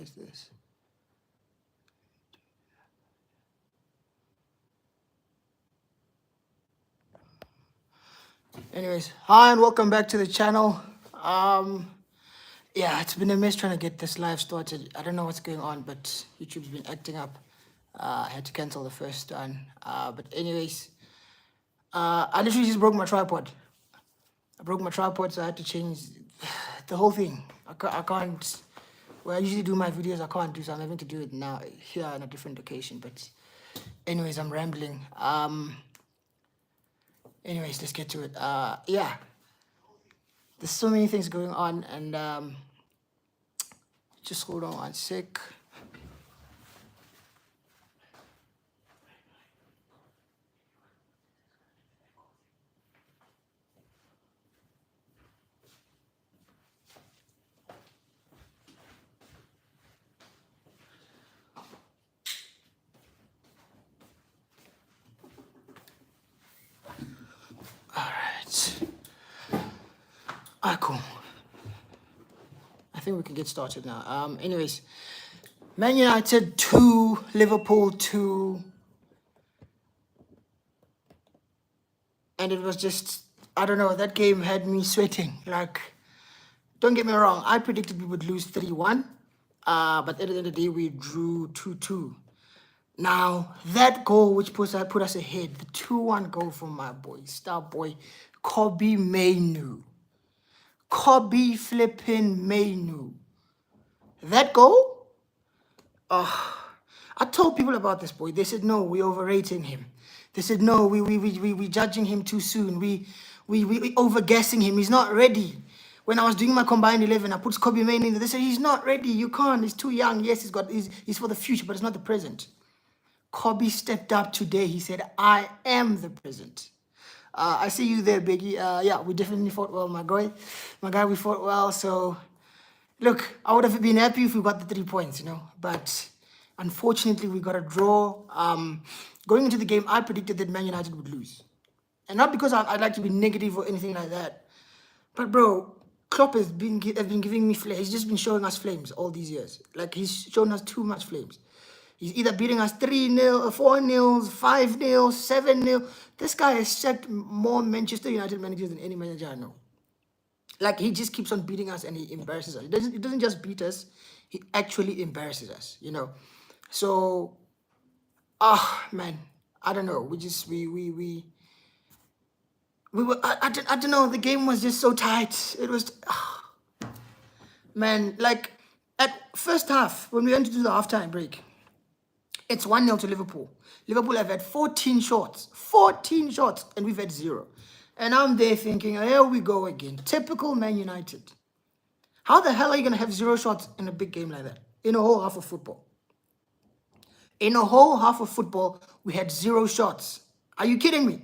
is this? Anyways, hi and welcome back to the channel. Yeah, it's been a mess trying to get this live started. I don't know what's going on, but YouTube's been acting up. I had to cancel the first one. But anyways, I literally just broke my tripod. So I had to change the whole thing. I can't. Where I usually do my videos, I can't do, so I'm having to do it now here on a different location. But anyways, I'm rambling. Anyways, let's get to it. Yeah, there's so many things going on, and just hold on one sec. Cool. I think we can get started now. Anyways, Man United 2, Liverpool 2. And it was just, I don't know, that game had me sweating. Like, don't get me wrong, I predicted we would lose 3-1. But at the end of the day, we drew 2-2. Now, that goal which put us ahead, the 2-1 goal from my boy, star boy, Kobbie Mainoo. Kobbie flipping Mainoo. That goal? I told people about this boy. They said, no, we're overrating him. They said, no, we judging him too soon. We overguessing him. He's not ready. When I was doing my combined 11, I put Kobbie Mainoo in there. They said, he's not ready. You can't. He's too young. Yes, he's for the future, but it's not the present. Kobbie stepped up today. He said, I am the present. I see you there, Biggie. Yeah, we definitely fought well, my guy. We fought well. So, look, I would have been happy if we got the 3 points, But unfortunately, we got a draw. Going into the game, I predicted that Man United would lose. And not because I'd like to be negative or anything like that. But, bro, Klopp has been giving me flames. He's just been showing us flames all these years. Like, he's shown us too much flames. He's either beating us 3-0, 4-0, 5-0, 7-0. This guy has sacked more Manchester United managers than any manager I know. Like, he just keeps on beating us and he embarrasses us. He doesn't just beat us, he actually embarrasses us, So, man, I don't know. I don't know. The game was just so tight. It was, man, like, at first half, when we went to do the halftime break, it's 1-0 to Liverpool. Liverpool have had 14 shots, and we've had 0. And I'm there thinking, here we go again. Typical Man United. How the hell are you going to have 0 shots in a big game like that? In a whole half of football. In a whole half of football, we had 0 shots. Are you kidding me?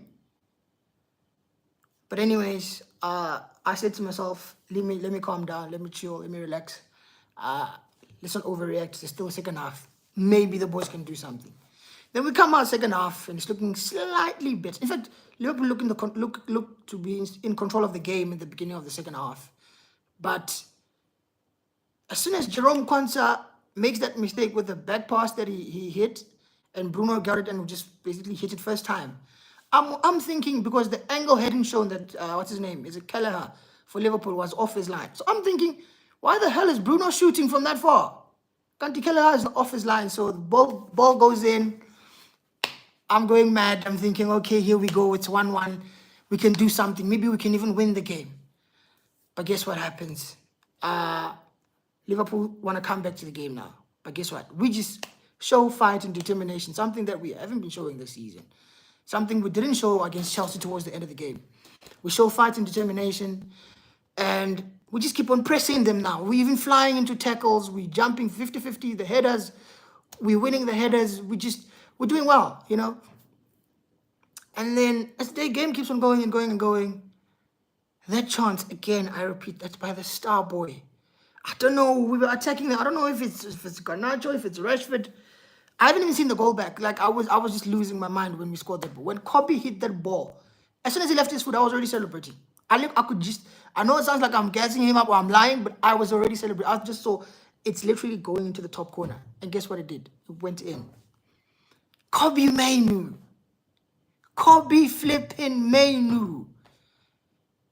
But anyways, I said to myself, let me calm down, let me chill, let me relax. Let's not overreact. There's still a second half. Maybe the boys can do something. Then we come out second half and it's looking slightly better. In fact, Liverpool look to be in control of the game at the beginning of the second half. But as soon as Jerome Kwanzaa makes that mistake with the back pass that he hit, and Bruno got it and just basically hit it first time, I'm thinking, because the angle hadn't shown that, what's his name? Is it Kelleher for Liverpool was off his line. So I'm thinking, why the hell is Bruno shooting from that far? Kanti Kelleher is off his line, so the ball goes in. I'm going mad. I'm thinking, okay, here we go. It's 1-1. We can do something. Maybe we can even win the game. But guess what happens? Liverpool want to come back to the game now. But guess what? We just show fight and determination, something that we haven't been showing this season. Something we didn't show against Chelsea towards the end of the game. We show fight and determination, and we just keep on pressing them now. We're even flying into tackles. We're jumping 50-50, the headers. We're winning the headers. We're doing well, And then as the game keeps on going and going and going, that chance, again, I repeat, that's by the star boy. I don't know, we were attacking them. I don't know if it's Garnacho, if it's Rashford. I haven't even seen the goal back. Like, I was just losing my mind when we scored that ball. When Kobbie hit that ball, as soon as he left his foot, I was already celebrating. I know it sounds like I'm gassing him up or I'm lying, but I was already celebrating. I was just so It's literally going into the top corner. And guess what it did? It went in. Kobbie Mainoo. Kobbie flipping Mainoo.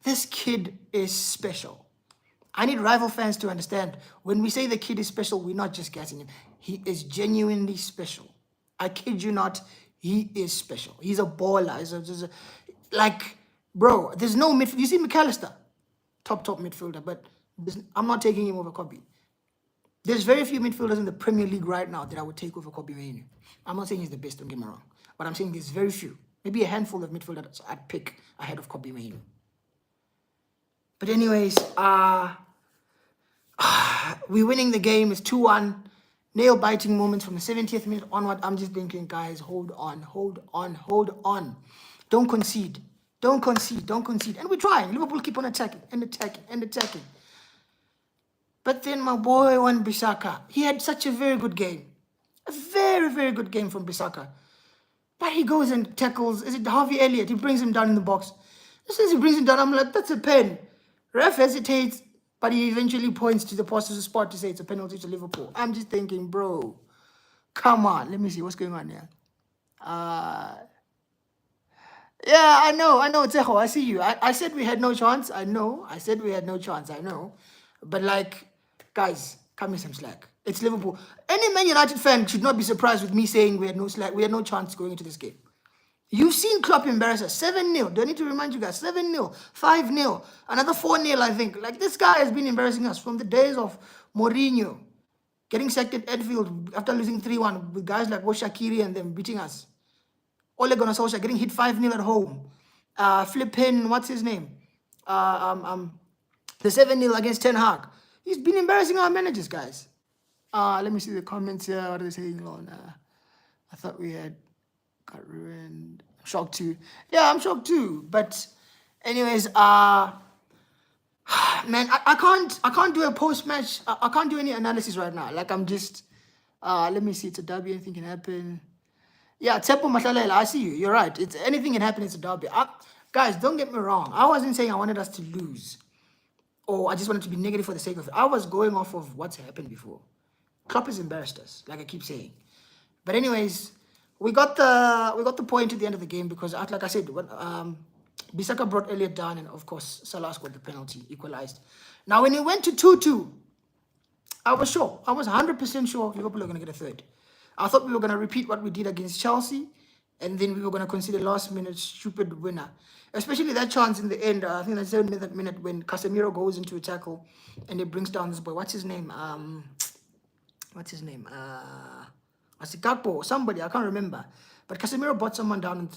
This kid is special. I need rival fans to understand, when we say the kid is special, we're not just gassing him. He is genuinely special. I kid you not, he is special. He's a baller. Like, bro, there's no midfield. You see McAllister, top midfielder, but I'm not taking him over Kobbie. There's very few midfielders in the Premier League right now that I would take over Kobbie Mainoo. I'm not saying he's the best, don't get me wrong, but I'm saying there's very few. Maybe a handful of midfielders I'd pick ahead of Kobbie Mainoo. But anyways, we're winning the game. It's 2-1. Nail-biting moments from the 70th minute onward. I'm just thinking, guys, hold on. Don't concede. And we're trying. Liverpool keep on attacking. But then my boy, Wan-Bissaka, he had such a very good game. A very, very good game from Bissaka. But he goes and tackles, is it Harvey Elliott? He brings him down in the box. As soon as he brings him down, I'm like, that's a pen. Ref hesitates, but he eventually points to the poster's spot to say it's a penalty to Liverpool. I'm just thinking, bro, come on. Let me see what's going on here. Yeah, I know, Tseho, I see you. I said we had no chance. I know. But like, guys, cut me some slack. It's Liverpool. Any Man United fan should not be surprised with me saying we had no slack. We had no chance going into this game. You've seen Klopp embarrass us. 7-0. Do I need to remind you guys? 7-0. 5-0. Another 4-0, I think. Like, this guy has been embarrassing us from the days of Mourinho. Getting sacked at Anfield after losing 3-1 with guys like Shaqiri and them beating us. Ole Gunnar Solskjaer getting hit 5-0 at home. Flipping, what's his name? The 7-0 against Ten Hag. He's been embarrassing our managers, guys. Let me see the comments here. What are they saying on? I thought we had got ruined. I'm shocked too. Yeah, I'm shocked too. But anyways, man, I can't do a post-match. I can't do any analysis right now. Like, I'm just let me see, it's a derby, anything can happen. Yeah, Tsepo Matlalela, I see you. You're right. It's anything can happen, it's a derby. Guys, don't get me wrong. I wasn't saying I wanted us to lose. Or I just wanted to be negative for the sake of it. I was going off of what's happened before. Klopp has embarrassed us, like I keep saying. But anyways, we got the point at the end of the game because, like I said, when Bissaka brought Elliott down, and of course Salah scored the penalty, equalized. Now, when it went to 2-2, I was sure. I was 100% sure Liverpool were going to get a third. I thought we were going to repeat what we did against Chelsea, and then we were going to concede a last-minute stupid winner. Especially that chance in the end, I think that's the 7th minute when Casemiro goes into a tackle, and it brings down this boy. What's his name? Gakpo, somebody, I can't remember. But Casemiro brought someone down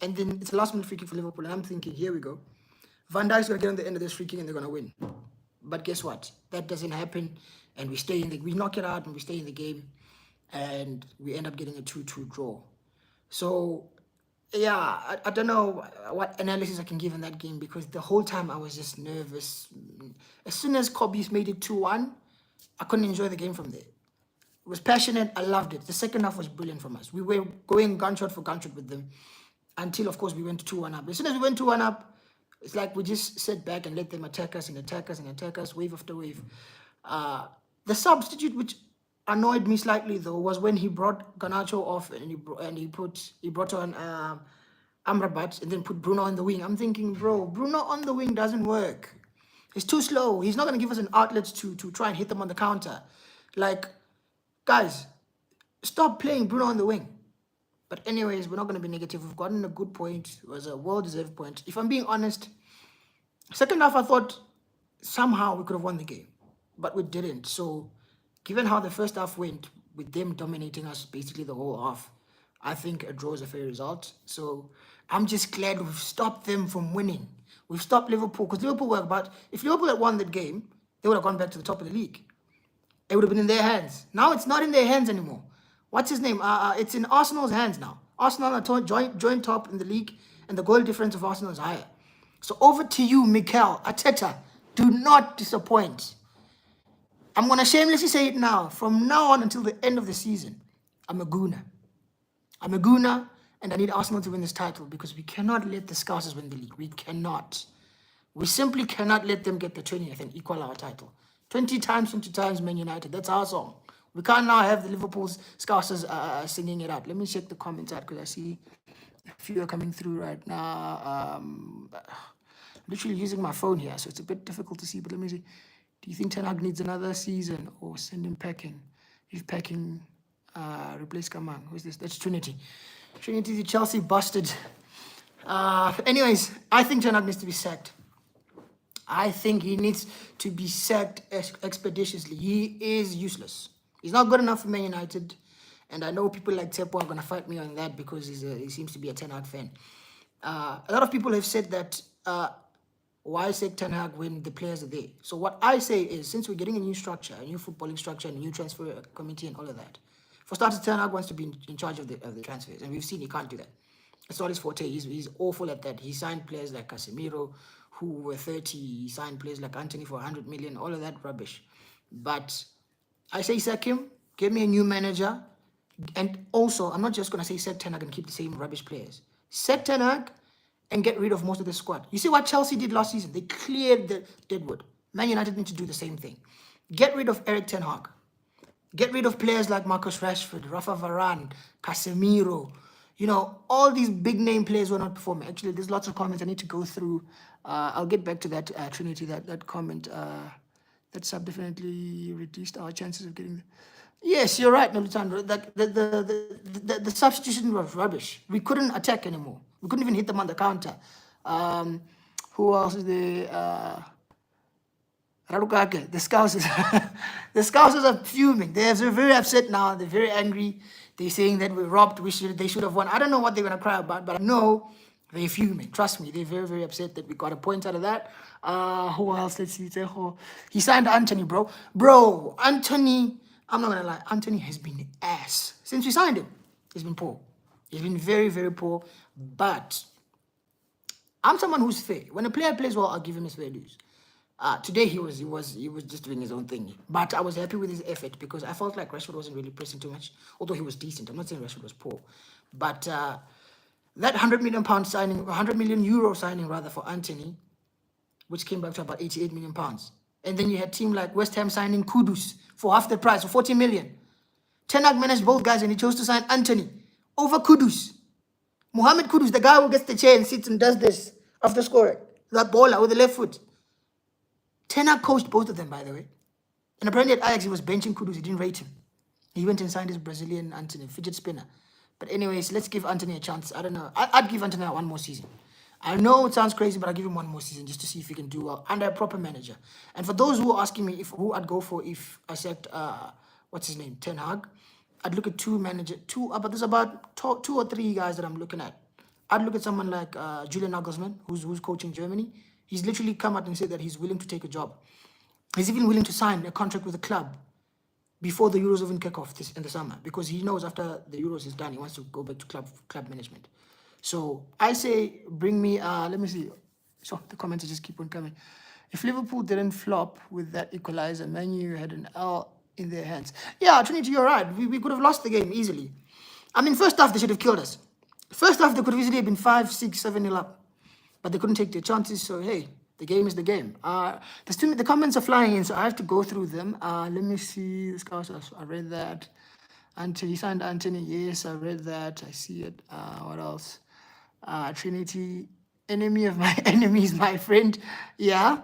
and then it's a last-minute free kick for Liverpool, and I'm thinking, here we go. Van Dijk's going to get on the end of this free kick, and they're going to win. But guess what? That doesn't happen, and we knock it out, and we stay in the game. And we end up getting a 2-2 draw. So, yeah, I don't know what analysis I can give in that game because the whole time I was just nervous. As soon as Kobbie made it 2-1, I couldn't enjoy the game from there. It was passionate. I loved it. The second half was brilliant from us. We were going gunshot for gunshot with them until, of course, we went 2-1 up. As soon as we went 2-1 up, it's like we just sat back and let them attack us, wave after wave. The substitute, which annoyed me slightly though, was when he brought Garnacho off and he brought on Amrabat and then put Bruno on the wing. I'm thinking, bro, Bruno on the wing doesn't work. It's too slow. He's not going to give us an outlet to try and hit them on the counter. Like, guys, stop playing Bruno on the wing. But anyways, we're not going to be negative. We've gotten a good point. It was a well-deserved point. If I'm being honest, second half I thought somehow we could have won the game, but we didn't. So given how the first half went, with them dominating us basically the whole half, I think a draw is a fair result. So I'm just glad we've stopped them from winning. We've stopped Liverpool, because Liverpool were about, if Liverpool had won that game, they would have gone back to the top of the league. It would have been in their hands. Now it's not in their hands anymore. What's his name? It's in Arsenal's hands now. Arsenal are joint top in the league, and the goal difference of Arsenal is higher. So over to you, Mikel Arteta. Do not disappoint. I'm going to shamelessly say it now. From now on until the end of the season, I'm a gooner. I'm a gooner, and I need Arsenal to win this title because we cannot let the Scousers win the league. We cannot. We simply cannot let them get the 20th and equal our title. 20 times Man United. That's our song. We can't now have the Liverpool Scousers singing it out. Let me check the comments out because I see a few are coming through right now. Literally using my phone here, so it's a bit difficult to see. But let me see. Do you think Ten Hag needs another season or send him packing? If packing, replace Kamang. Who's this? That's Trinity. Trinity, the Chelsea busted. Anyways, I think Ten Hag needs to be sacked. I think he needs to be sacked expeditiously. He is useless. He's not good enough for Man United. And I know people like Tentwa are going to fight me on that because he seems to be a Ten Hag fan. A lot of people have said that why sack Ten Hag when the players are there? So what I say is, since we're getting a new structure, a new footballing structure, and a new transfer committee and all of that, for starters, Ten Hag wants to be in charge of the transfers. And we've seen he can't do that. It's not his forte. He's awful at that. He signed players like Casemiro, who were 30. He signed players like Anthony for 100 million, all of that rubbish. But I say sack him, give me a new manager. And also, I'm not just going to say sack Ten Hag and keep the same rubbish players. Sack Ten Hag and get rid of most of the squad. You see what Chelsea did last season? They cleared the deadwood. Man United need to do the same thing. Get rid of Eric Ten Hag. Get rid of players like Marcus Rashford, Rafa Varane, Casemiro. You know, all these big name players were not performing. Actually, there's lots of comments I need to go through. I'll get back to that, Trinity, that comment. That sub definitely reduced our chances of getting... Yes, you're right, Nolitandro. The substitution was rubbish. We couldn't attack anymore. We couldn't even hit them on the counter. Who else is there? Radukake, the Scousers. The Scousers are fuming. They're very upset now. They're very angry. They're saying that we're robbed. They should have won. I don't know what they're going to cry about, but I know they're fuming. Trust me, they're very upset that we got a point out of that. Who else? Let's see. He signed Anthony, bro. Bro, Anthony, I'm not going to lie. Anthony has been ass. Since we signed him, he's been poor. He's been very poor. But I'm someone who's fair. When a player plays well, I'll give him his fair dues. Today he was just doing his own thing. But I was happy with his effort because I felt like Rashford wasn't really pressing too much, although he was decent. I'm not saying Rashford was poor. But that €100 million signing rather for Anthony, which came back to about £88 million. And then you had team like West Ham signing Kudus for half the price, for 40 million. Ten Hag managed both guys and he chose to sign Anthony over Kudus. Mohamed Kudus, the guy who gets the chair and sits and does this after scoring. That baller with the left foot. Ten Hag coached both of them, by the way. And apparently at Ajax, he was benching Kudus. He didn't rate him. He went and signed his Brazilian Anthony, fidget spinner. But anyways, let's give Anthony a chance. I don't know. I'd give Anthony one more season. I know it sounds crazy, but I'll give him one more season just to see if he can do well under a proper manager. And for those who are asking me who I'd go for if I said, what's his name, Ten Hag, I'd look at but there's about two or three guys that I'm looking at. I'd look at someone like Julian Nagelsmann, who's coaching Germany. He's literally come out and said that he's willing to take a job. He's even willing to sign a contract with a club before the Euros even kick off in the summer, because he knows after the Euros is done, he wants to go back to club management. So I say, bring me, let me see. So the comments just keep on coming. If Liverpool didn't flop with that equalizer, Man U had an L in their hands. Yeah, Trinity, you're right. We could have lost the game easily. I mean, first half, they should have killed us. First half, they could have easily been 5, 6, 7-0 up. But they couldn't take their chances, so hey, the game is the game. The comments are flying in, so I have to go through them. Let me see. This guy, I read that. He signed Anthony. Yes, I read that. I see it. What else? Trinity, enemy of my enemy is my friend. Yeah.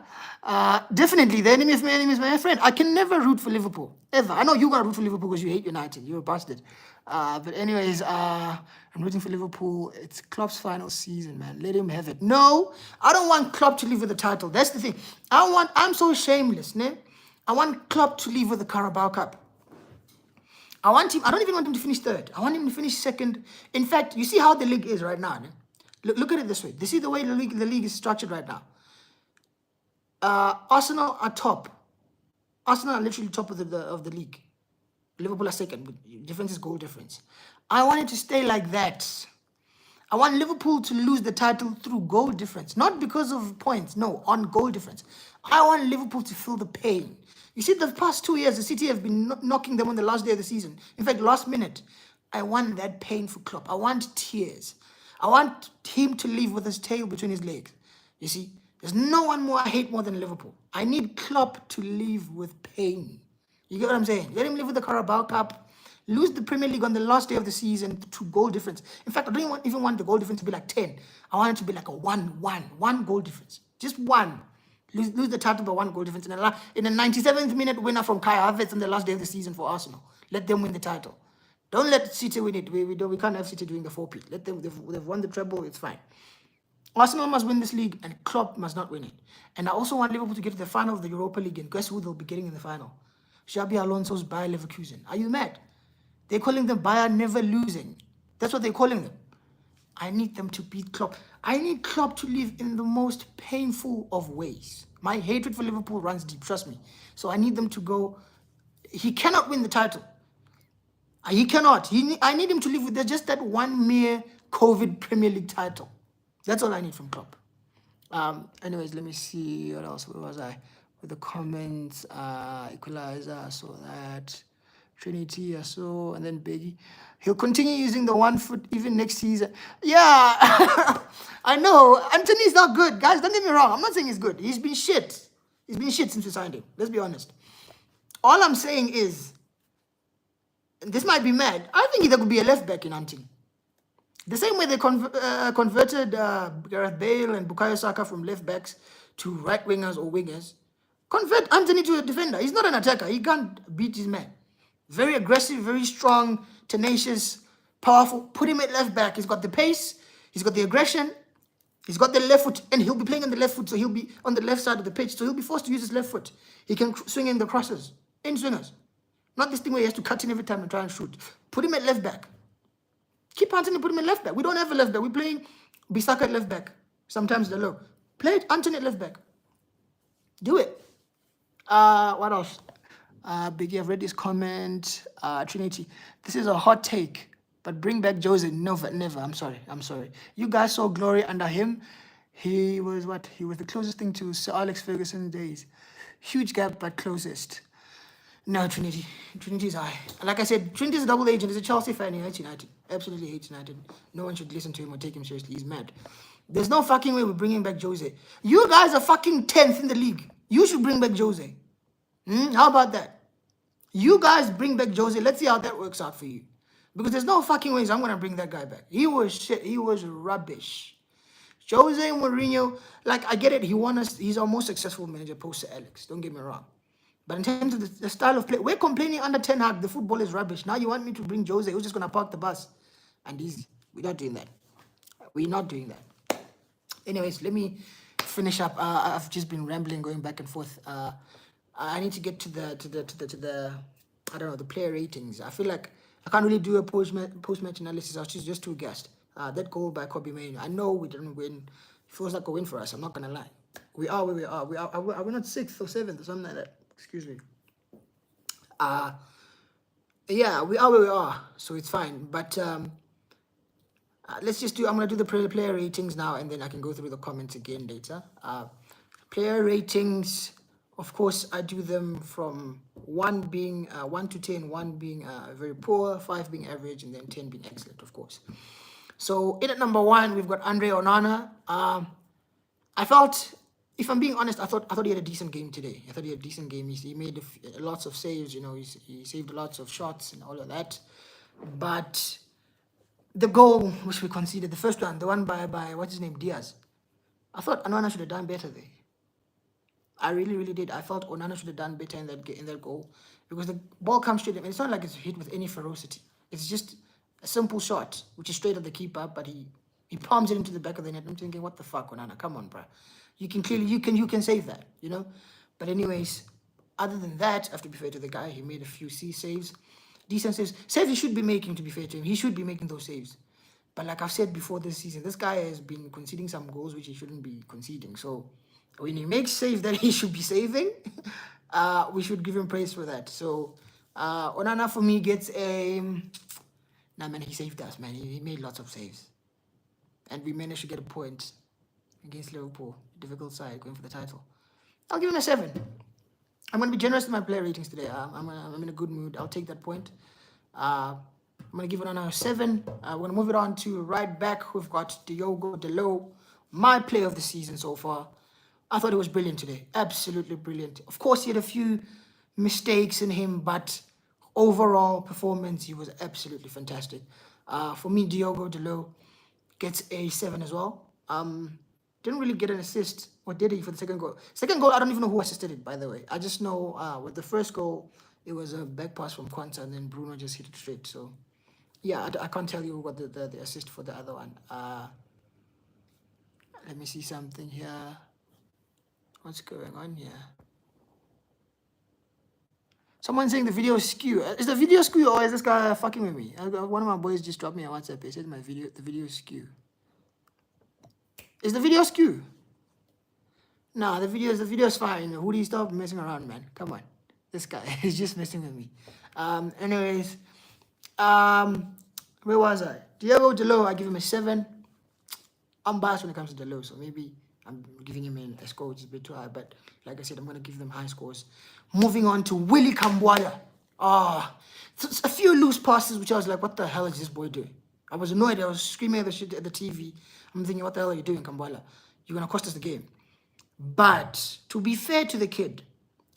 Definitely, the enemy of my enemy is my friend. I can never root for Liverpool, ever. I know you're going to root for Liverpool because you hate United. You're a bastard. But anyways, I'm rooting for Liverpool. It's Klopp's final season, man. Let him have it. No, I don't want Klopp to leave with the title. That's the thing. I'm so shameless, ne? I want Klopp to leave with the Carabao Cup. I don't even want him to finish third. I want him to finish second. In fact, you see how the league is right now, ne? Look at it this way. You see the way the league is structured right now. Arsenal are top. Arsenal are literally top of the league. Liverpool are second. Difference is goal difference. I want it to stay like that. I want Liverpool to lose the title through goal difference. Not because of points. No, on goal difference. I want Liverpool to feel the pain. You see, the past 2 years, the City have been knocking them on the last day of the season. In fact, last minute. I want that pain for Klopp. I want tears. I want him to leave with his tail between his legs. You see, There's no one more I hate more than Liverpool. I need Klopp to live with pain. You get what I'm saying? Let him live with the Carabao Cup, lose the Premier League on the last day of the season to goal difference. In fact, I don't even want the goal difference to be like 10. I want it to be like a 1 goal difference. Just one. Lose the title by 1 goal difference. In the 97th minute winner from Kai Havertz on the last day of the season for Arsenal. Let them win the title. Don't let City win it. We can't have City doing the 4P. Let them. They've won the treble. It's fine. Arsenal must win this league and Klopp must not win it. And I also want Liverpool to get to the final of the Europa League, and guess who they'll be getting in the final? Xabi Alonso's Bayer Leverkusen. Are you mad? They're calling them Bayer never losing. That's what they're calling them. I need them to beat Klopp. I need Klopp to live in the most painful of ways. My hatred for Liverpool runs deep, trust me. So I need them to go. He cannot win the title. He cannot. I need him to live with just that one mere COVID Premier League title. That's all I need from Klopp. Anyways, let me see what else. Where was I? With the comments, Equalizer, I saw that. Trinity, I saw, and then Biggie. He'll continue using the 1 foot even next season. Yeah, I know. Anthony's not good. Guys, don't get me wrong. I'm not saying he's good. He's been shit. He's been shit since we signed him. Let's be honest. All I'm saying is, this might be mad. I think there could be a left back in Anthony. The same way they converted Gareth Bale and Bukayo Saka from left backs to right wingers or wingers. Convert Anthony to a defender. He's not an attacker. He can't beat his man. Very aggressive, very strong, tenacious, powerful. Put him at left back. He's got the pace. He's got the aggression. He's got the left foot. And he'll be playing on the left foot, so he'll be on the left side of the pitch. So he'll be forced to use his left foot. He can swing in the crosses. In swingers. Not this thing where he has to cut in every time and try and shoot. Put him at left back. Keep Anthony, put him in left back. We don't have a left back. We're playing Bissaka at left back. Sometimes the low. Play it, Anthony at left back. Do it. What else? Biggie, I've read this comment. Trinity, this is a hot take, but bring back Jose. Never. I'm sorry. You guys saw glory under him. He was what? He was the closest thing to Sir Alex Ferguson's days. Huge gap, but closest. No, Trinity. Trinity's high. Like I said, Trinity's a double agent. He's a Chelsea fan. He hates United. Absolutely hates United. No one should listen to him or take him seriously. He's mad. There's no fucking way we're bringing back Jose. You guys are fucking 10th in the league. You should bring back Jose. How about that? You guys bring back Jose. Let's see how that works out for you. Because there's no fucking ways I'm going to bring that guy back. He was shit. He was rubbish. Jose Mourinho, like, I get it. He won us. He's our most successful manager post Sir Alex. Don't get me wrong. But in terms of the style of play, we're complaining under Ten Hag. The football is rubbish. Now you want me to bring Jose, who's just going to park the bus. And easy. We're not doing that. We're not doing that. Anyways, let me finish up. I've just been rambling, going back and forth. I need to get to the I don't know, the player ratings. I feel like I can't really do a post-match analysis. I was just too gassed. That goal by Kobbie Mainoo. I know we didn't win. It feels like a win for us. I'm not going to lie. We are where we are. Are we not 6th or 7th or something like that? Excuse me. Yeah, we are where we are, so it's fine. But let's just do. I'm gonna do the player ratings now, and then I can go through the comments again later. Player ratings, of course, I do them from 1 being 1 to 10, 1 being very poor, 5 being average, and then 10 being excellent, of course. So in at number 1, we've got Andre Onana. I felt, if I'm being honest, I thought he had a decent game today. I thought he had a decent game. He made lots of saves, you know, he saved lots of shots and all of that. But the goal which we conceded, the first one, the one by what's his name, Diaz, I thought Onana should have done better there. I really, really did. I felt Onana should have done better in that goal, because the ball comes straight. It's not like it's hit with any ferocity. It's just a simple shot, which is straight at the keeper, but he palms it into the back of the net. I'm thinking, what the fuck, Onana? Come on, bro. You can save that, you know. But anyways, other than that, I have to be fair to the guy. He made a few saves, decent saves. Saves he should be making, to be fair to him. He should be making those saves. But like I've said before this season, this guy has been conceding some goals which he shouldn't be conceding. So when he makes saves that he should be saving, we should give him praise for that. So Onana for me gets a... Nah, man, he saved us, man. He made lots of saves. And we managed to get a point against Liverpool. Difficult side, going for the title. I'll give him a 7. I'm going to be generous in my player ratings today. I'm in a good mood. I'll take that point. I'm going to give it a 7. We're going to move it on to right back. We've got Diogo Dalot, my player of the season so far. I thought he was brilliant today. Absolutely brilliant. Of course, he had a few mistakes in him, but overall performance, he was absolutely fantastic. For me, Diogo Dalot gets a 7 as well. Didn't really get an assist, or did he, for the second goal? Second goal, I don't even know who assisted it, by the way. I just know with the first goal, it was a back pass from Quanta, and then Bruno just hit it straight. So, yeah, I can't tell you what the assist for the other one. Let me see something here. What's going on here? Someone's saying the video is skew. Is the video skew, or is this guy fucking with me? One of my boys just dropped me a WhatsApp. He said the video is skew. Is the video skew? Nah, the video is fine. Who do you stop messing around, man? Come on. This guy is just messing with me. Anyways, where was I? Diogo Dalot, I give him a 7. I'm biased when it comes to Dalot, so maybe I'm giving him a score which is a bit too high. But like I said, I'm going to give them high scores. Moving on to Willie Kambwala. A few loose passes, which I was like, what the hell is this boy doing? I was annoyed. I was screaming at the shit at the TV. I'm thinking, what the hell are you doing, Kambwala? You're going to cost us the game. But to be fair to the kid,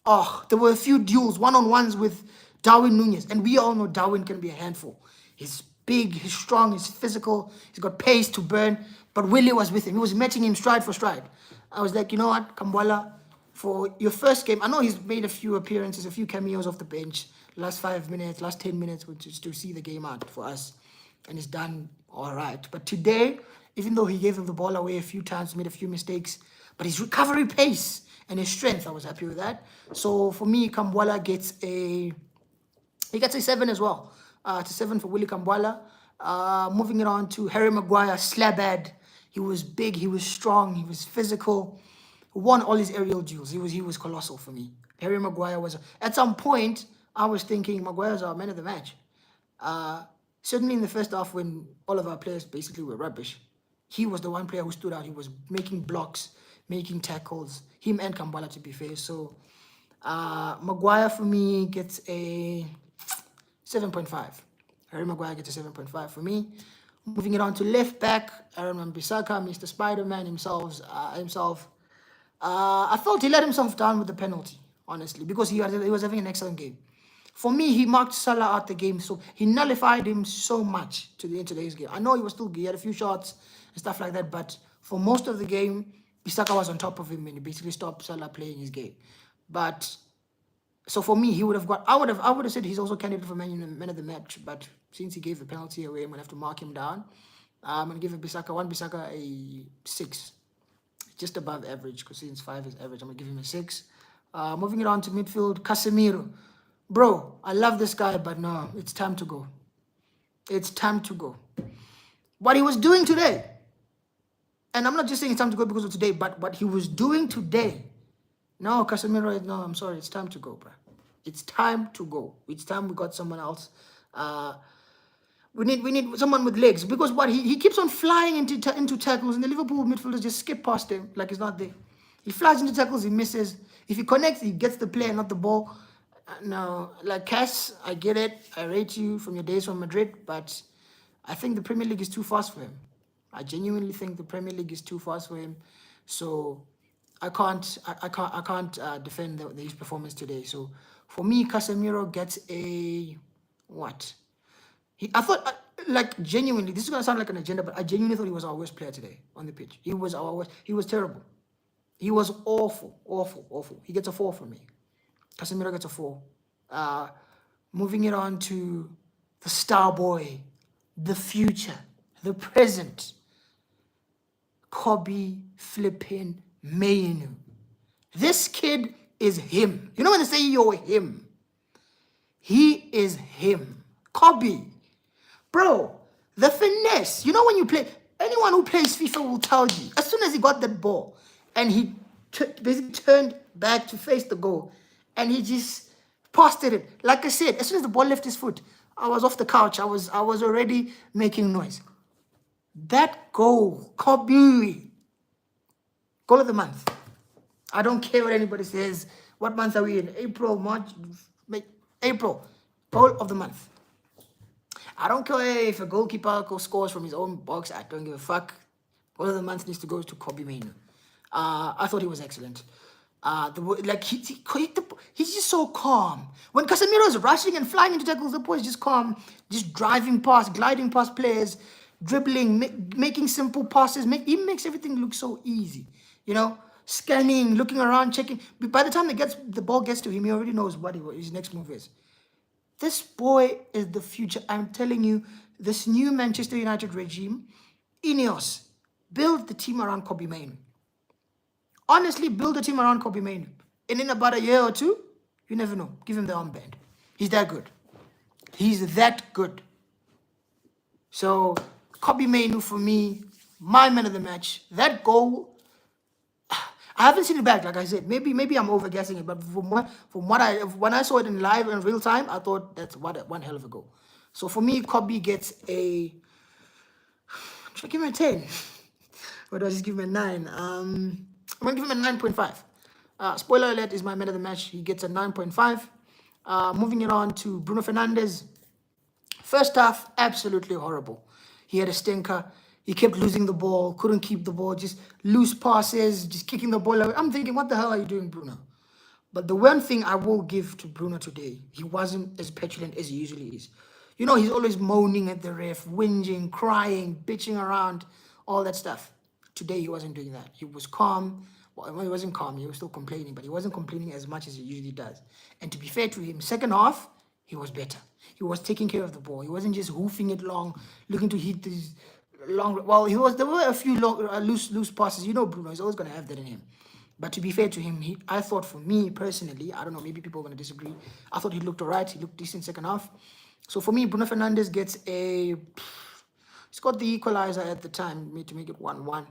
there were a few duels, one-on-ones with Darwin Nunez. And we all know Darwin can be a handful. He's big, he's strong, he's physical, he's got pace to burn. But Willie was with him. He was matching him stride for stride. I was like, you know what, Kambwala, for your first game, I know he's made a few appearances, a few cameos off the bench, last 5 minutes, last 10 minutes, which is to see the game out for us. And he's done all right. But today, even though he gave him the ball away a few times, made a few mistakes, but his recovery pace and his strength, I was happy with that. So for me, Kambwala gets a 7 as well. It's a 7 for Willie Kambwala. Moving it on to Harry Maguire, slabad. He was big, he was strong, he was physical. Won all his aerial duels. He was colossal for me. Harry Maguire was, at some point, I was thinking Maguire's our man of the match. Certainly in the first half when all of our players basically were rubbish, he was the one player who stood out. He was making blocks, making tackles, him and Kambwala to be fair. So Maguire for me gets a 7.5. Harry Maguire gets a 7.5 for me. Moving it on to left back, Aaron Wan-Bissaka, Mr. Spider-Man himself. I felt he let himself down with the penalty, honestly, because he was having an excellent game. For me, he marked Salah out the game, so he nullified him so much in today's game. I know he had a few shots and stuff like that, but for most of the game, Bissaka was on top of him and he basically stopped Salah playing his game. But so for me, I would have said he's also candidate for man of the match, but since he gave the penalty away, I'm gonna have to mark him down. I'm gonna give Bissaka a 6. Just above average, because since 5 is average, I'm gonna give him a 6. Moving it on to midfield, Casemiro. Bro, I love this guy, but no, it's time to go. It's time to go. What he was doing today, and I'm not just saying it's time to go because of today, but what he was doing today. No, Casemiro, no, I'm sorry, it's time to go, bro. It's time to go. It's time we got someone else. We need someone with legs, because what he keeps on flying into tackles, and the Liverpool midfielders just skip past him like he's not there. He flies into tackles, he misses. If he connects, he gets the player, not the ball. No, like Cass, I get it. I rate you from your days from Madrid, but I think the Premier League is too fast for him. I genuinely think the Premier League is too fast for him. So I can't defend his performance today. So for me, Casemiro gets a what? I thought, like, genuinely, this is going to sound like an agenda, but I genuinely thought he was our worst player today on the pitch. He was our worst. He was terrible. He was awful, awful, awful. He gets a 4 from me. Casemiro gets a 4. Moving it on to the star boy, the future, the present, Kobbie flipping Mainoo. This kid is him. You know when they say you're him? He is him. Kobbie. Bro, the finesse. You know when you play, anyone who plays FIFA will tell you, as soon as he got that ball and he basically turned back to face the goal and he just passed it. Like I said, as soon as the ball left his foot, I was off the couch. I was already making noise. That goal, Kobbie, goal of the month. I don't care what anybody says. What month are we in? April, March, April. Goal of the month. I don't care if a goalkeeper scores from his own box. I don't give a fuck. Goal of the month needs to go to Kobbie Mainoo. I thought he was excellent. Like he's just so calm. When Casemiro is rushing and flying into tackles, the boy is just calm, just driving past, gliding past players, dribbling, making simple passes. He makes everything look so easy. You know, scanning, looking around, checking. By the time the ball gets to him, he already knows what his next move is. This boy is the future. I'm telling you, this new Manchester United regime, Ineos, build the team around Kobbie Mainoo. Honestly, build a team around Kobbie Mainoo. And in about a year or two, you never know. Give him the armband. He's that good. He's that good. So, Kobbie Mainoo for me, my man of the match. That goal, I haven't seen it back, like I said. Maybe I'm overguessing it, but when I saw it in live in real time, I thought that's one hell of a goal. So for me, Kobbie gets a. Should I give him a 10? Or do I just give him a 9? I'm gonna give him a 9.5. Spoiler alert, is my man of the match. He gets a 9.5. Moving it on to Bruno Fernandes. First half, absolutely horrible. He had a stinker. He kept losing the ball, couldn't keep the ball, just loose passes, just kicking the ball away. I'm thinking, what the hell are you doing, Bruno? But the one thing I will give to Bruno today, he wasn't as petulant as he usually is. You know, he's always moaning at the ref, whinging, crying, bitching around, all that stuff. Today, he wasn't doing that. He was calm. Well, he wasn't calm. He was still complaining, but he wasn't complaining as much as he usually does. And to be fair to him, second half, he was better. He was taking care of the ball. He wasn't just hoofing it long, looking to hit these long. Well, there were a few loose passes. You know, Bruno is always going to have that in him. But to be fair to him, I thought, for me personally, I don't know, maybe people are going to disagree. I thought he looked all right. He looked decent second half. So for me, Bruno Fernandes gets a. He's got the equalizer at the time to make it 1-1.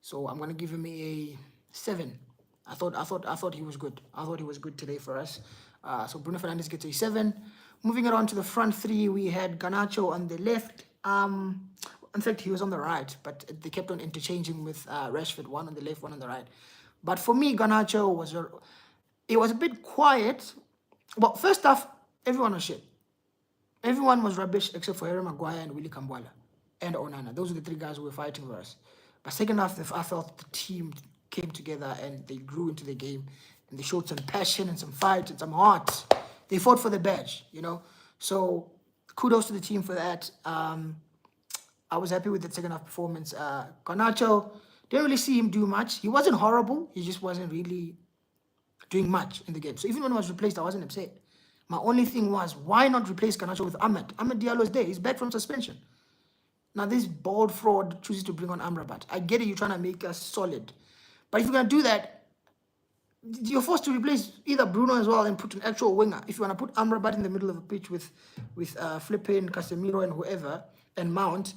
So I'm going to give him a 7. I thought he was good. I thought he was good today for us. So Bruno Fernandes gets a 7. Moving it on to the front three, we had Garnacho on the left. In fact, he was on the right, but they kept on interchanging with Rashford, one on the left, one on the right. But for me, Garnacho was a bit quiet. Well, first off, everyone was shit. Everyone was rubbish except for Harry Maguire and Willie Kambwala and Onana. Those were the three guys who were fighting for us. But second half, I felt the team came together and they grew into the game and they showed some passion and some fight and some heart. They fought for the badge, you know. So kudos to the team for that. I was happy with the second half performance. Garnacho, didn't really see him do much. He wasn't horrible. He just wasn't really doing much in the game. So even when he was replaced, I wasn't upset. My only thing was, why not replace Garnacho with Ahmed? Ahmed Diallo is there. He's back from suspension. Now this bald fraud chooses to bring on Amrabat. I get it. You're trying to make us solid. But if you're going to do that, you're forced to replace either Bruno as well and put an actual winger. If you want to put Amrabat in the middle of the pitch with Flippin, Casemiro and whoever, and Mount,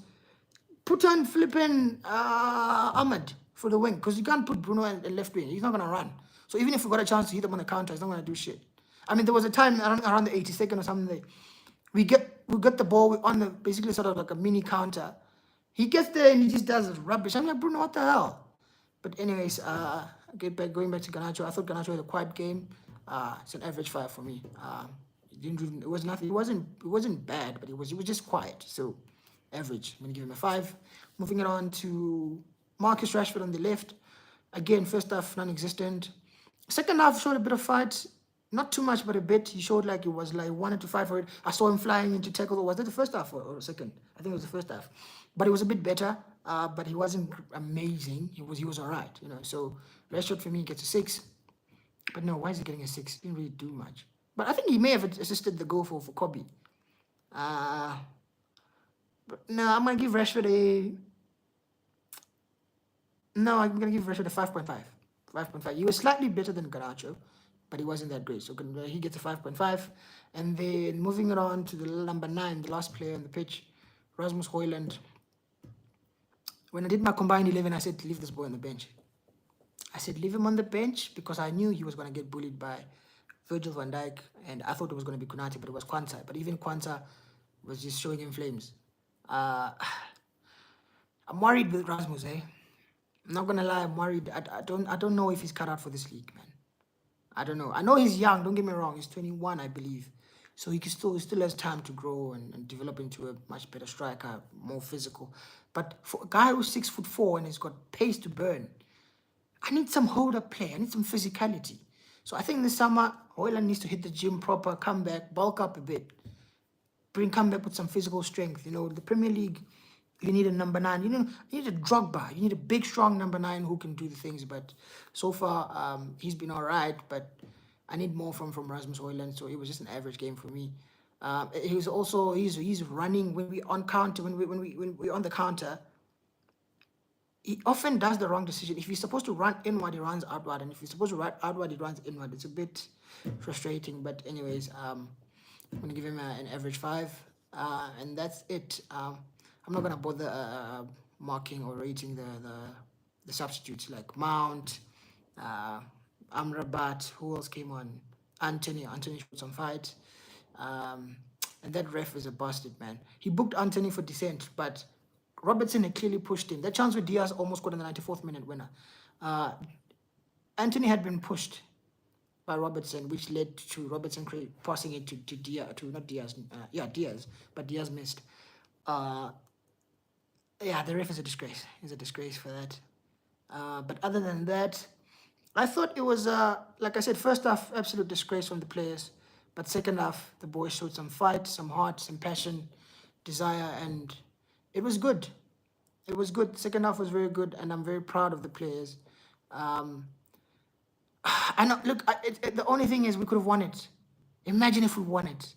put on Flippin Ahmed for the wing, because you can't put Bruno at left wing. He's not going to run. So even if we got a chance to hit him on the counter, he's not going to do shit. I mean, there was a time around the 82nd or something, we get the ball on the basically sort of like a mini counter. He gets there and he just does rubbish. I'm like, Bruno, what the hell? But anyways, going back to Garnacho, I thought Garnacho had a quiet game. It's an average 5 for me. It was nothing. It wasn't bad, but it was just quiet. So average. I'm gonna give him a 5. Moving it on to Marcus Rashford on the left. Again, first half non-existent. Second half showed a bit of fight. Not too much, but a bit. He showed like it was like wanted to fight for it. I saw him flying into tackle. Was that the first half or second? I think it was the first half. But it was a bit better. But he wasn't amazing. He was all right, you know. So Rashford for me gets a 6. But no, why is he getting a 6? He didn't really do much. But I think he may have assisted the goal for Kobbie. But no, I'm gonna give Rashford a. No, I'm gonna give Rashford a 5.5. 5.5. He was slightly better than Garnacho, but he wasn't that great. So he gets a 5.5. And then moving it on to the number 9, the last player on the pitch, Rasmus Højlund. When I did my combined 11, I said, leave this boy on the bench. I said, leave him on the bench because I knew he was going to get bullied by Virgil van Dijk. And I thought it was going to be Konate, but it was Kwanzaa. But even Kwanzaa was just showing him flames. I'm worried with Rasmus, eh? I'm not going to lie, I'm worried. I don't know if he's cut out for this league, man. I don't know. I know he's young, don't get me wrong. He's 21, I believe. So he still has time to grow and develop into a much better striker, more physical. But for a guy who's 6'4" and he's got pace to burn, I need some hold-up play. I need some physicality. So I think this summer, Hoyland needs to hit the gym proper, come back, bulk up a bit, come back with some physical strength. You know, the Premier League, you need a number 9. You need a Drogba. You need a big, strong number 9 who can do the things. But so far, he's been all right. But I need more from Rasmus Hoyland. So it was just an average game for me. He was also he's running when we on counter when we on the counter. He often does the wrong decision. If he's supposed to run inward, he runs outward, and if he's supposed to run outward, he runs inward. It's a bit frustrating, but anyways, I'm gonna give him an average 5, and that's it. I'm not gonna bother marking or rating the substitutes like Mount, Amrabat. Who else came on? Anthony showed some fight, and that ref is a bastard, man. He booked Anthony for dissent, but Robertson had clearly pushed him. That chance with Diaz almost got in the 94th minute winner. Anthony had been pushed by Robertson, which led to Robertson passing it to Diaz, Diaz, but Diaz missed. The ref is a disgrace. He's a disgrace for that. But other than that, I thought it was, like I said, first half, absolute disgrace from the players. But second half, the boys showed some fight, some heart, some passion, desire, and it was good. It was good. Second half was very good, and I'm very proud of the players. I know. Look, the only thing is we could have won it. Imagine if we won it.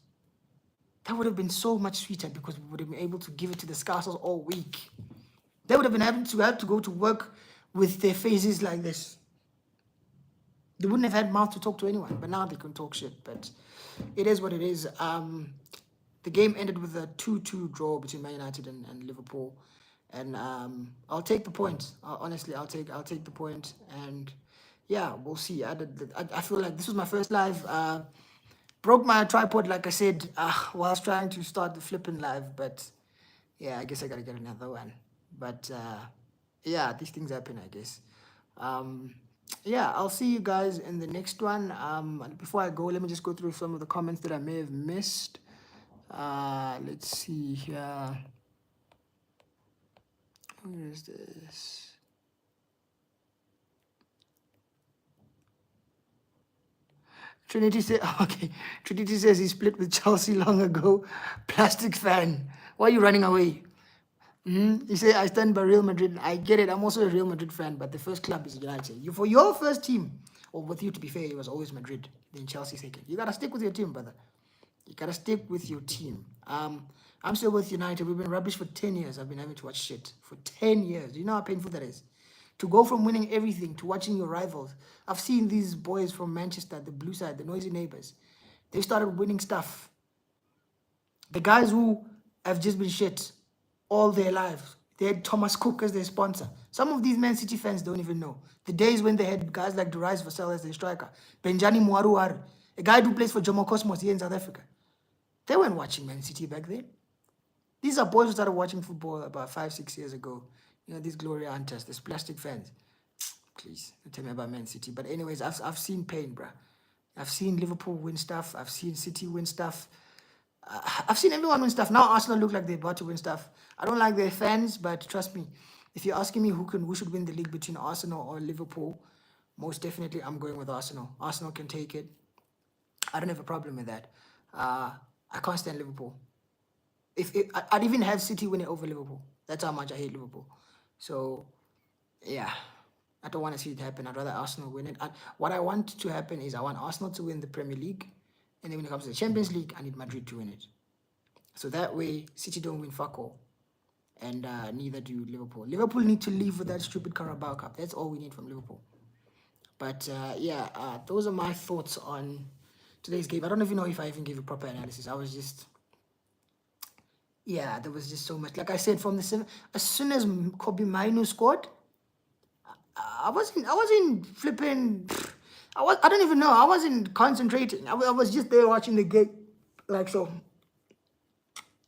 That would have been so much sweeter because we would have been able to give it to the Scousers all week. They would have been having to go to work with their faces like this. They wouldn't have had mouth to talk to anyone, but now they can talk shit. But it is what it is. The game ended with a 2-2 draw between Man United and Liverpool, and I'll take the point. Honestly, I'll take the point, and yeah, we'll see. I feel like this was my first live. Broke my tripod, like I said, whilst trying to start the flipping live, but yeah, I guess I gotta get another one. But yeah, these things happen, I guess. Yeah, I'll see you guys in the next one. Before I go, let me just go through some of the comments that I may have missed. Let's see here. Where is this? Trinity says, okay. Trinity says he split with Chelsea long ago. Plastic fan. Why are you running away? He said, I stand by Real Madrid. I get it. I'm also a Real Madrid fan, but the first club is United. For your first team, or with you, to be fair, it was always Madrid, then Chelsea second. You got to stick with your team, brother. You got to stick with your team. I'm still with United. We've been rubbish for 10 years. I've been having to watch shit for 10 years. Do you know how painful that is? To go from winning everything to watching your rivals. I've seen these boys from Manchester, the blue side, the noisy neighbors. They started winning stuff. The guys who have just been shit all their lives. They had Thomas Cook as their sponsor. Some of these Man City fans don't even know. The days when they had guys like Darius Vassell as their striker, Benjani Mwaruwaru, a guy who plays for Jomo Cosmos here in South Africa. They weren't watching Man City back then. These are boys who started watching football about 5-6 years ago. You know, these Gloria Hunters, these plastic fans. Please, don't tell me about Man City. But anyways, I've seen pain, bruh. I've seen Liverpool win stuff. I've seen City win stuff. I've seen everyone win stuff. Now Arsenal look like they're about to win stuff. I don't like their fans, but trust me, if you're asking me who should win the league between Arsenal or Liverpool, most definitely I'm going with Arsenal. Arsenal can take it. I don't have a problem with that. I can't stand Liverpool. I'd even have City win it over Liverpool. That's how much I hate Liverpool. So, yeah, I don't want to see it happen. I'd rather Arsenal win it. What I want to happen is I want Arsenal to win the Premier League. And then when it comes to the Champions League, I need Madrid to win it. So that way, City don't win fuck all. And neither do Liverpool. Liverpool need to leave with that stupid Carabao Cup. That's all we need from Liverpool. But those are my thoughts on today's game. I don't even know if I even gave a proper analysis. I was just... Yeah, there was just so much. Like I said, from the as soon as Kobbie Mainoo scored, I wasn't flipping... I don't even know. I wasn't concentrating. I was just there watching the game. Like so.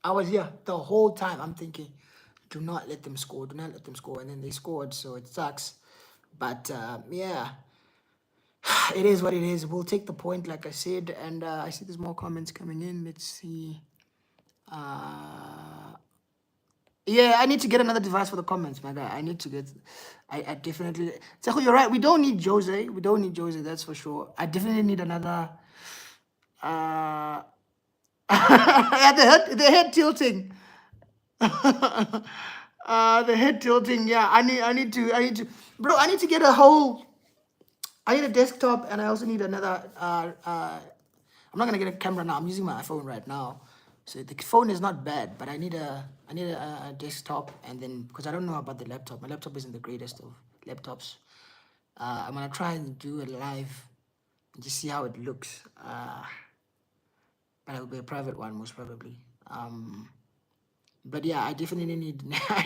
I was here the whole time. I'm thinking, do not let them score. Do not let them score. And then they scored, so it sucks. But, yeah. It is what it is. We'll take the point, like I said. And I see there's more comments coming in. Let's see. Yeah, I need to get another device for the comments, my guy. I need to get. I definitely. Tseho, you're right. We don't need Jose. We don't need Jose. That's for sure. I definitely need another. Yeah, the head tilting. The head tilting. Yeah, I need to. Bro, I need to get a whole. I need a desktop, and I also need another. I'm not gonna get a camera now. I'm using my iPhone right now, so the phone is not bad. But I need a desktop, and then because I don't know about the laptop. My laptop isn't the greatest of laptops. I'm gonna try and do it live, and just see how it looks. But it will be a private one most probably. But yeah, I definitely need I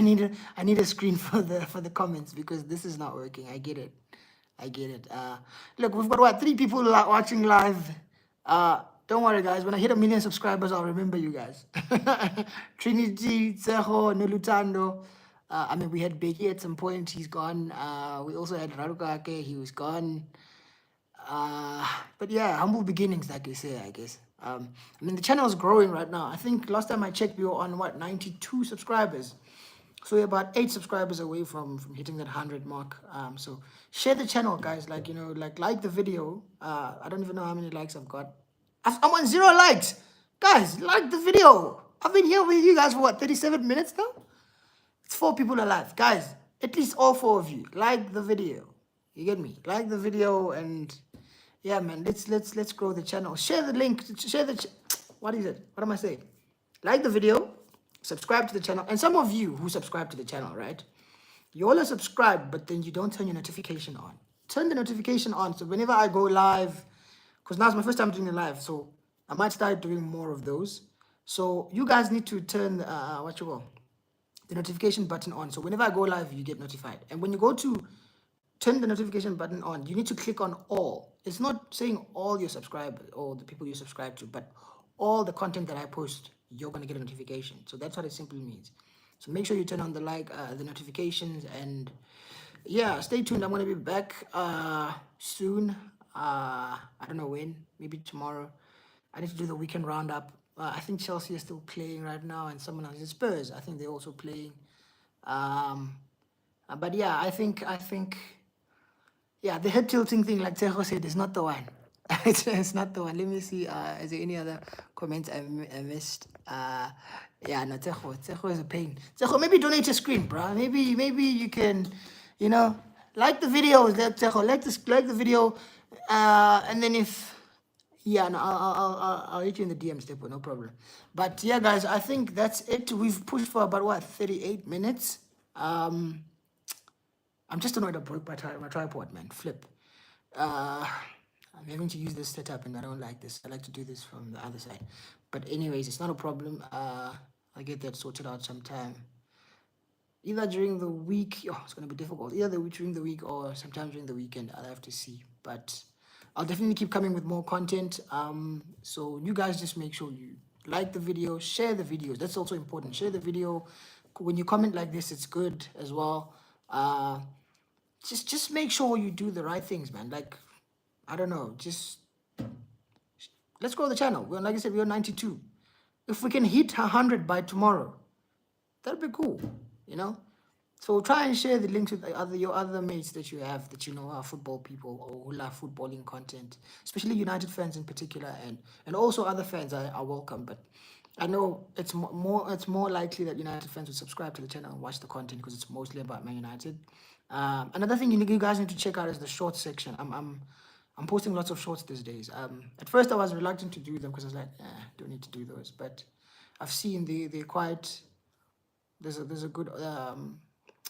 need a screen for the comments because this is not working. I get it. I get it. Look, we've got what 3 people watching live. Don't worry, guys. When I hit 1 million subscribers, I'll remember you guys. Trinity, Tseho, Nolutando. I mean, we had Becky at some point. He's gone. We also had Rarukake. He was gone. But yeah, humble beginnings, like you say, I guess. I mean, the channel is growing right now. I think last time I checked, we were on 92 subscribers. So we're about 8 subscribers away from hitting that 100 mark. So share the channel, guys. Like, like the video. I don't even know how many likes I've got. I'm on 0 likes. Guys, like the video. I've been here with you guys for 37 minutes now? It's 4 people alive. Guys, at least all 4 of you, like the video. You get me? Like the video and yeah, man, let's grow the channel. Share the link. Share the what is it? What am I saying? Like the video, subscribe to the channel. And some of you who subscribe to the channel, right? You all are subscribed, but then you don't turn your notification on. Turn the notification on so whenever I go live, because now it's my first time doing a live, so I might start doing more of those. So you guys need to turn the notification button on. So whenever I go live, you get notified. And when you go to turn the notification button on, you need to click on all. It's not saying all your subscribers or the people you subscribe to, but all the content that I post, you're going to get a notification. So that's what it simply means. So make sure you turn on the the notifications, and yeah, stay tuned. I'm going to be back soon. I don't know when, maybe tomorrow. I need to do the weekend roundup. I think Chelsea is still playing right now, and someone else is Spurs. I think they're also playing. But yeah, I think yeah, the head tilting thing, like Tejo said, is not the one. It's not the one. Let me see. Is there any other comments I missed? Yeah, no, Tejo is a pain. Tejo, maybe donate a screen, bro. Maybe you can, like the video. That Tejo, like the video, and then if yeah, no, I'll hit you in the DMs, Tejo, no problem. But yeah, guys, I think that's it. We've pushed for about 38 minutes. I'm just annoyed I broke my tripod, man. Flip. I'm having to use this setup and I don't like this. I like to do this from the other side. But anyways, it's not a problem. I'll get that sorted out sometime. Either during the week, it's going to be difficult. Either during the week or sometime during the weekend. I'll have to see. But I'll definitely keep coming with more content. So you guys just make sure you like the video, share the videos. That's also important. Share the video. When you comment like this, it's good as well. Just make sure you do the right things, man. Like, I don't know, just let's grow the channel. Like I said, we're 92. If we can hit 100 by tomorrow, that'd be cool, So try and share the links with your other mates that you have that are football people or who love footballing content, especially United fans in particular, and also other fans are welcome. But I know it's more likely that United fans will subscribe to the channel and watch the content because it's mostly about Man United. Another thing you guys need to check out is the shorts section. I'm posting lots of shorts these days. At first I was reluctant to do them because I was like, don't need to do those. But I've seen they're quite. There's a good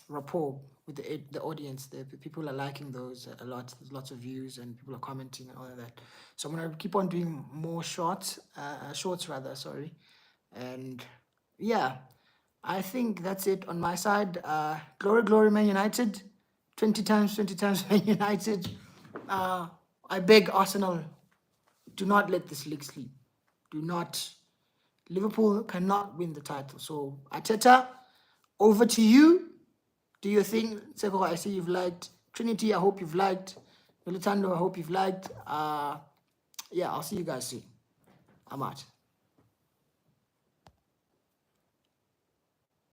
rapport with the audience. The people are liking those a lot. There's lots of views and people are commenting and all of that. So I'm gonna keep on doing more shorts rather. Sorry, and yeah, I think that's it on my side. Glory, Man United. 20 times Man United. I beg Arsenal, do not let this league sleep. Do not. Liverpool cannot win the title. So, Arteta, over to you. Do your thing. Seko, I see you've liked. Trinity, I hope you've liked. Militando, I hope you've liked. Yeah, I'll see you guys soon. I'm out.